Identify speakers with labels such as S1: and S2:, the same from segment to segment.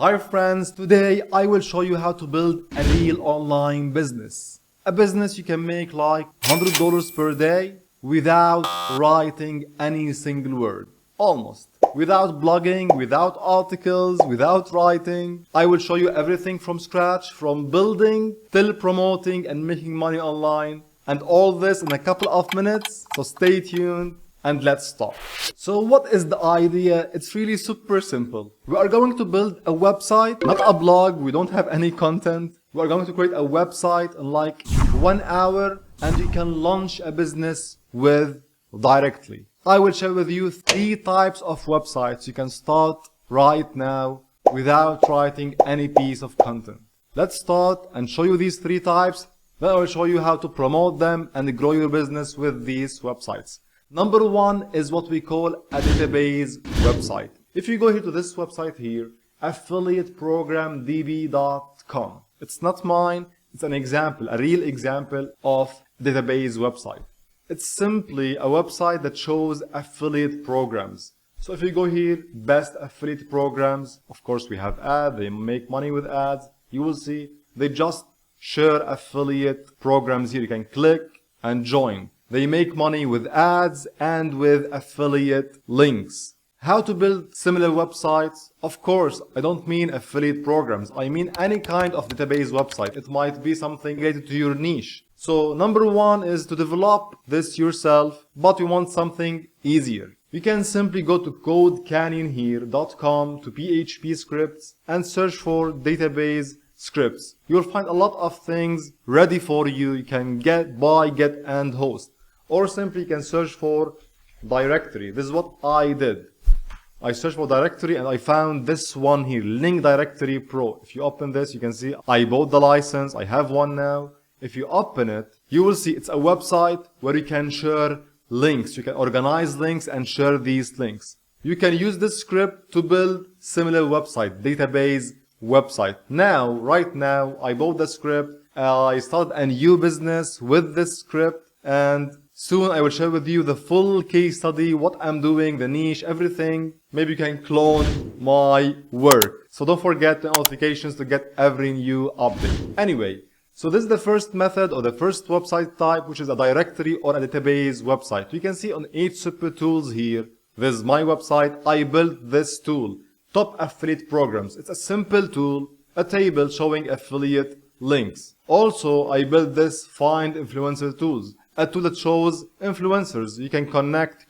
S1: Hi friends, today I will show you how to build a real online business. A business you can make like $100 per day without writing any single word. Almost. Without blogging, without articles, without writing. I will show you everything from scratch, from building till promoting and making money online. And all this in a couple of minutes, so stay tuned. And let's start. So what is the idea? It's really super simple. We are going to build a website, not a blog. We don't have any content. We are going to create a website in like 1 hour and you can launch a business with directly. I will share with you 3 types of websites you can start right now without writing any piece of content. Let's start and show you these 3 types. Then I will show you how to promote them and grow your business with these websites. Number 1 is what we call a database website. If you go here to this website here, affiliateprogramdb.com. It's not mine, it's an example, a real example of database website. It's simply a website that shows affiliate programs. So if you go here, best affiliate programs, of course we have ads, they make money with ads. You will see they just share affiliate programs here. You can click and join. They make money with ads and with affiliate links. How to build similar websites? Of course, I don't mean affiliate programs. I mean any kind of database website. It might be something related to your niche. So number 1 is to develop this yourself, but you want something easier. You can simply go to codecanyonhere.com to PHP scripts and search for database scripts. You'll find a lot of things ready for you. You can buy, get and host. Or simply you can search for directory. This is what I did. I searched for directory and I found this one here, Link Directory Pro. If you open this, you can see I bought the license. I have one now. If you open it, you will see it's a website where you can share links. You can organize links and share these links. You can use this script to build similar website, database website. Now, right now, I bought the script. I started a new business with this script and soon I will share with you the full case study, what I'm doing, the niche, everything. Maybe you can clone my work. So don't forget the notifications to get every new update. Anyway, so this is the first method or the first website type, which is a directory or a database website. You can see on each super tools here, this is my website. I built this tool, Top Affiliate Programs. It's a simple tool, a table showing affiliate links. Also, I built this Find Influencer Tools, a tool that shows influencers. You can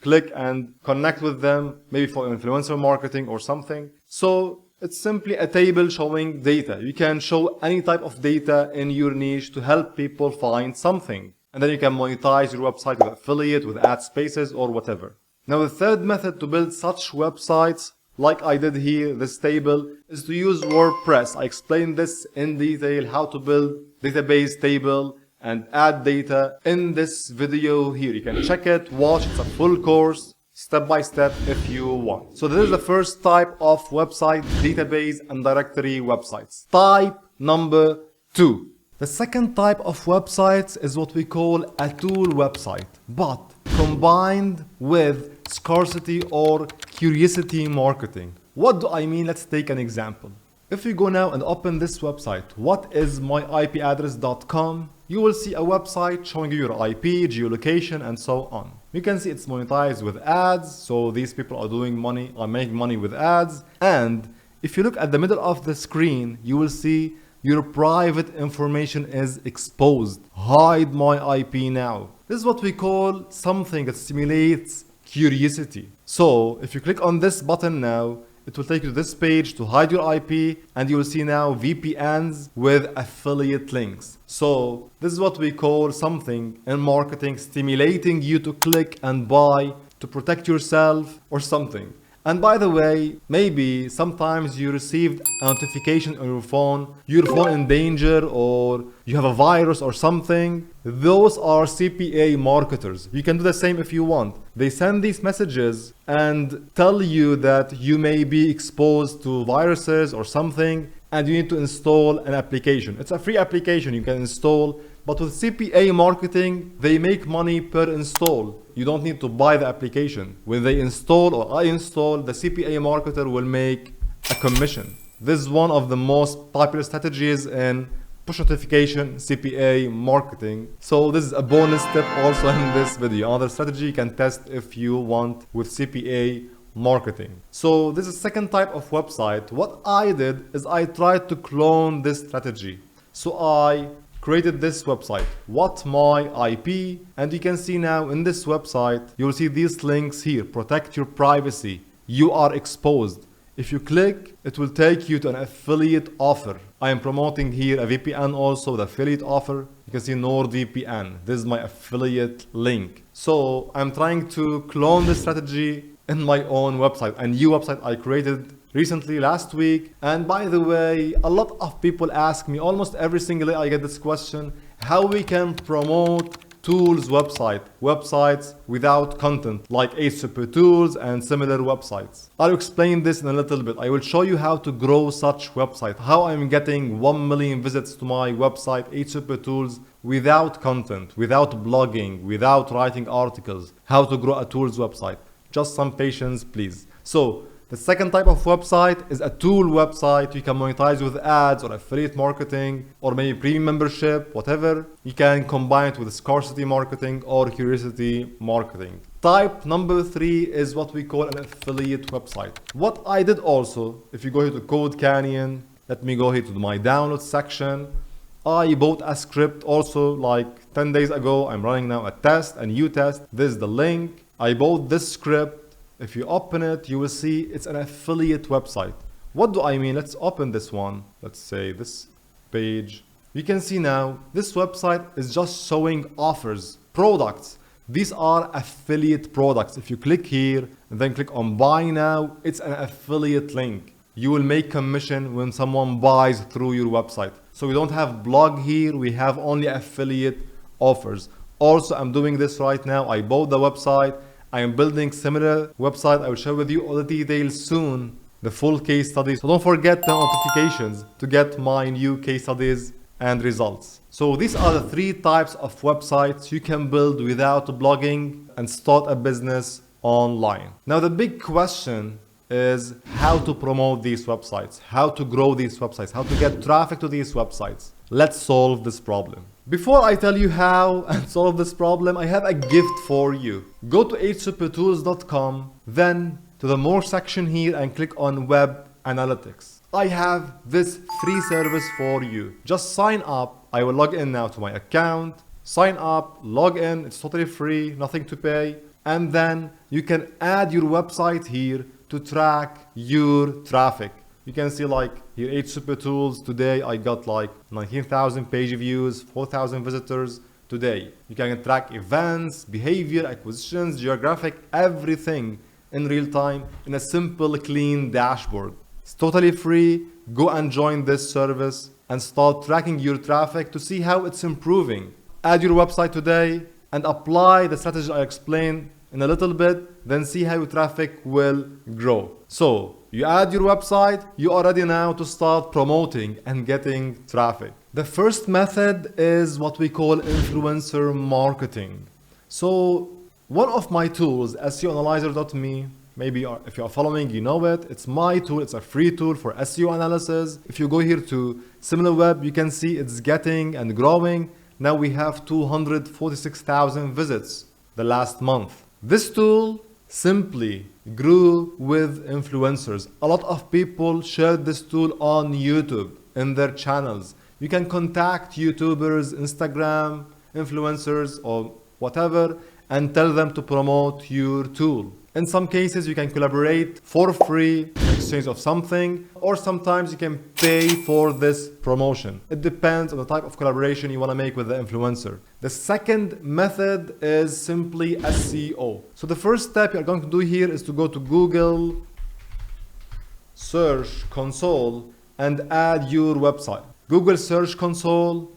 S1: click and connect with them, maybe for influencer marketing or something. So it's simply a table showing data. You can show any type of data in your niche to help people find something. And then you can monetize your website with affiliate, with ad spaces or whatever. Now the third method to build such websites, like I did here, this table, is to use WordPress. I explained this in detail, how to build database table and add data in this video here. You can check it, watch, it's a full course, step by step if you want. So this is the first type of website, database and directory websites. Type number 2. The second type of websites is what we call a tool website, but combined with scarcity or curiosity marketing. What do I mean? Let's take an example. If you go now and open this website, whatismyipaddress.com, you will see a website showing you your IP, geolocation, and so on. You can see it's monetized with ads, so these people are making money with ads. And if you look at the middle of the screen, you will see your private information is exposed. Hide my IP now. This is what we call something that stimulates curiosity. So if you click on this button now, it will take you to this page to hide your IP, and you will see now VPNs with affiliate links. So this is what we call something in marketing stimulating you to click and buy to protect yourself or something. And by the way, maybe sometimes you received a notification on your phone in danger, or you have a virus or something. Those are CPA marketers. You can do the same if you want. They send these messages and tell you that you may be exposed to viruses or something, and you need to install an application. It's a free application you can install, but with CPA marketing, they make money per install. You don't need to buy the application. When they install or I install, the CPA marketer will make a commission. This is one of the most popular strategies in push notification CPA marketing. So this is a bonus tip also in this video. Another strategy you can test if you want with CPA marketing. So this is the second type of website. What I did is I tried to clone this strategy. So I created this website, What My IP, and you can see now in this website, you'll see these links here, protect your privacy, you are exposed. If you click, it will take you to an affiliate offer. I am promoting here a VPN also, the affiliate offer. You can see NordVPN. This is my affiliate link. So I'm trying to clone this strategy in my own website, a new website I created recently last week. And by the way, a lot of people ask me almost every single day I get this question, how we can promote tools websites without content like 8 Super Tools and similar websites. I'll explain this in a little bit. I will show you how to grow such website, how I'm getting 1 million visits to my website 8 Super Tools without content, without blogging, without writing articles, how to grow a tools website. Just some patience, please. So the second type of website is a tool website. You can monetize with ads or affiliate marketing or maybe premium membership, whatever. You can combine it with scarcity marketing or curiosity marketing. Type number 3 is what we call an affiliate website. What I did also, if you go here to Code Canyon, let me go here to my download section. I bought a script also like 10 days ago. I'm running now a test, a new test. This is the link. I bought this script. If you open it, you will see it's an affiliate website. What do I mean? Let's open this one. Let's say this page. You can see now this website is just showing offers, products. These are affiliate products. If you click here and then click on buy now, it's an affiliate link. You will make commission when someone buys through your website. So we don't have blog here, we have only affiliate offers. Also, I'm doing this right now. I bought the website. I am building similar website. I will share with you all the details soon, the full case studies. So don't forget the notifications to get my new case studies and results. So these are the 3 types of websites you can build without blogging and start a business online. Now the big question is how to promote these websites, how to grow these websites, how to get traffic to these websites. Let's solve this problem. Before I tell you how and solve this problem, I have a gift for you. Go to 8supertools.com, then to the more section here and click on web analytics. I have this free service for you. Just sign up. I will log in now to my account. Sign up, log in. It's totally free, nothing to pay. And then you can add your website here to track your traffic. You can see like here 8 Super Tools. Today I got like 19,000 page views, 4,000 visitors today. You can track events, behavior, acquisitions, geographic, everything in real time in a simple, clean dashboard. It's totally free. Go and join this service and start tracking your traffic to see how it's improving. Add your website today and apply the strategy I explained in a little bit, then see how your traffic will grow. So you add your website, you are ready now to start promoting and getting traffic. The first method is what we call influencer marketing. So one of my tools, SEOanalyzer.me, maybe if you are following, you know it. It's my tool. It's a free tool for SEO analysis. If you go here to SimilarWeb, you can see it's getting and growing. Now we have 246,000 visits the last month. This tool simply grew with influencers. A lot of people shared this tool on YouTube in their channels. You can contact YouTubers, Instagram influencers or whatever and tell them to promote your tool. In some cases, you can collaborate for free in exchange of something, or sometimes you can pay for this promotion. It depends on the type of collaboration you want to make with the influencer. The second method is simply SEO. So the first step you're going to do here is to go to Google Search Console and add your website. Google Search Console,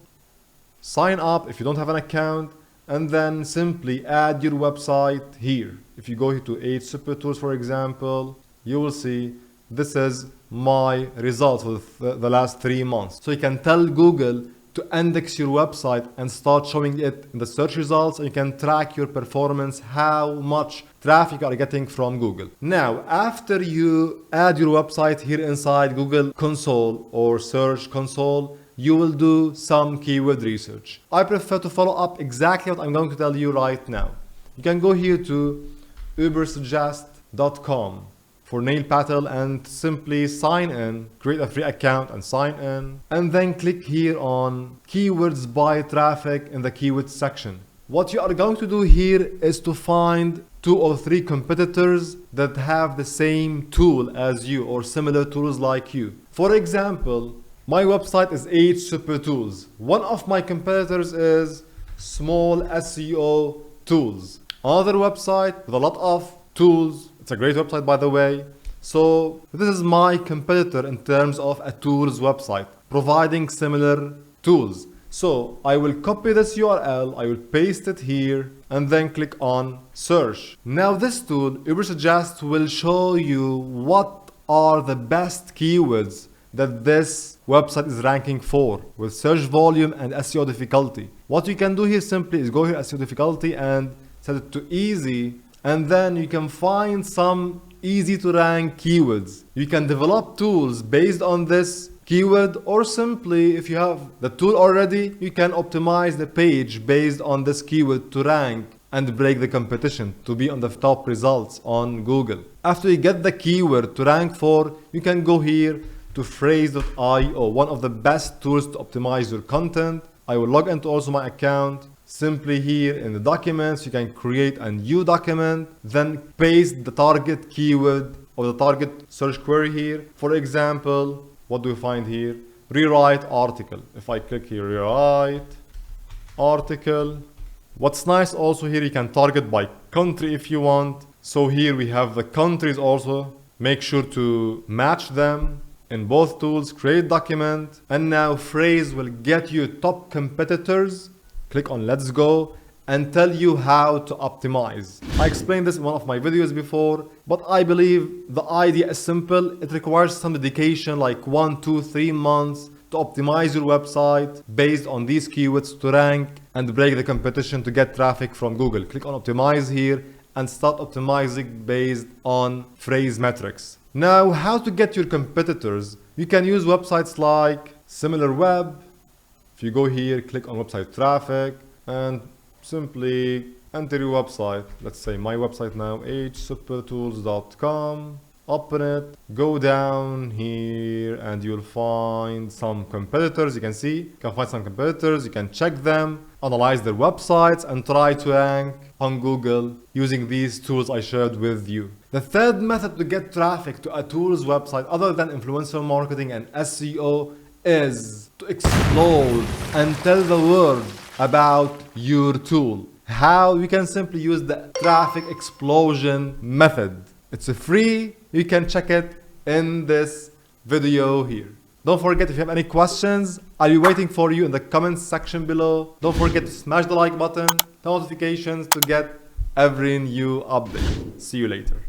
S1: sign up if you don't have an account, and then simply add your website here. If you go here to 8 Super Tools, for example, you will see this is my results for the last 3 months. So you can tell Google to index your website and start showing it in the search results, and you can track your performance, how much traffic you are getting from Google. Now, after you add your website here inside Google Console or Search Console, you will do some keyword research. I prefer to follow up exactly what I'm going to tell you right now. You can go here to ubersuggest.com for Neil Patel and simply sign in, create a free account and sign in, and then click here on keywords by traffic in the keywords section. What you are going to do here is to find 2 or 3 competitors that have the same tool as you or similar tools like you. For example, my website is H Super Tools. One of my competitors is Small SEO Tools. Another website with a lot of tools. It's a great website, by the way. So this is my competitor in terms of a tools website, providing similar tools. So I will copy this URL, I will paste it here, and then click on search. Now this tool, Ubersuggest, will show you what are the best keywords that this website is ranking for with search volume and SEO difficulty. What you can do here simply is go here SEO difficulty and set it to easy, and then you can find some easy to rank keywords. You can develop tools based on this keyword, or simply if you have the tool already, you can optimize the page based on this keyword to rank and break the competition to be on the top results on Google. After you get the keyword to rank for, you can go here to phrase.io, one of the best tools to optimize your content. I will log into also my account. Simply here in the documents, you can create a new document, then paste the target keyword or the target search query here. For example, what do we find here? Rewrite article. If I click here, rewrite article. What's nice also here, you can target by country if you want. So here we have the countries also. Make sure to match them in both tools, create document, and now Phrase will get you top competitors. Click on let's go and tell you how to optimize. I explained this in one of my videos before, but I believe the idea is simple. It requires some dedication, like 1, 2, 3 months to optimize your website based on these keywords to rank and break the competition to get traffic from Google. Click on optimize here and start optimizing based on phrase metrics. Now, how to get your competitors? You can use websites like SimilarWeb. If you go here, click on website traffic and simply enter your website. Let's say my website now, hsupertools.com. Open it, go down here, and you'll find some competitors. You can see, you can find some competitors, you can check them, analyze their websites, and try to rank on Google using these tools I shared with you. The third method to get traffic to a tool's website other than influencer marketing and SEO is to explode and tell the world about your tool. How? You can simply use the traffic explosion method. It's free. You can check it in this video here. Don't forget, if you have any questions, I'll be waiting for you in the comments section below. Don't forget to smash the like button, notifications to get every new update. See you later.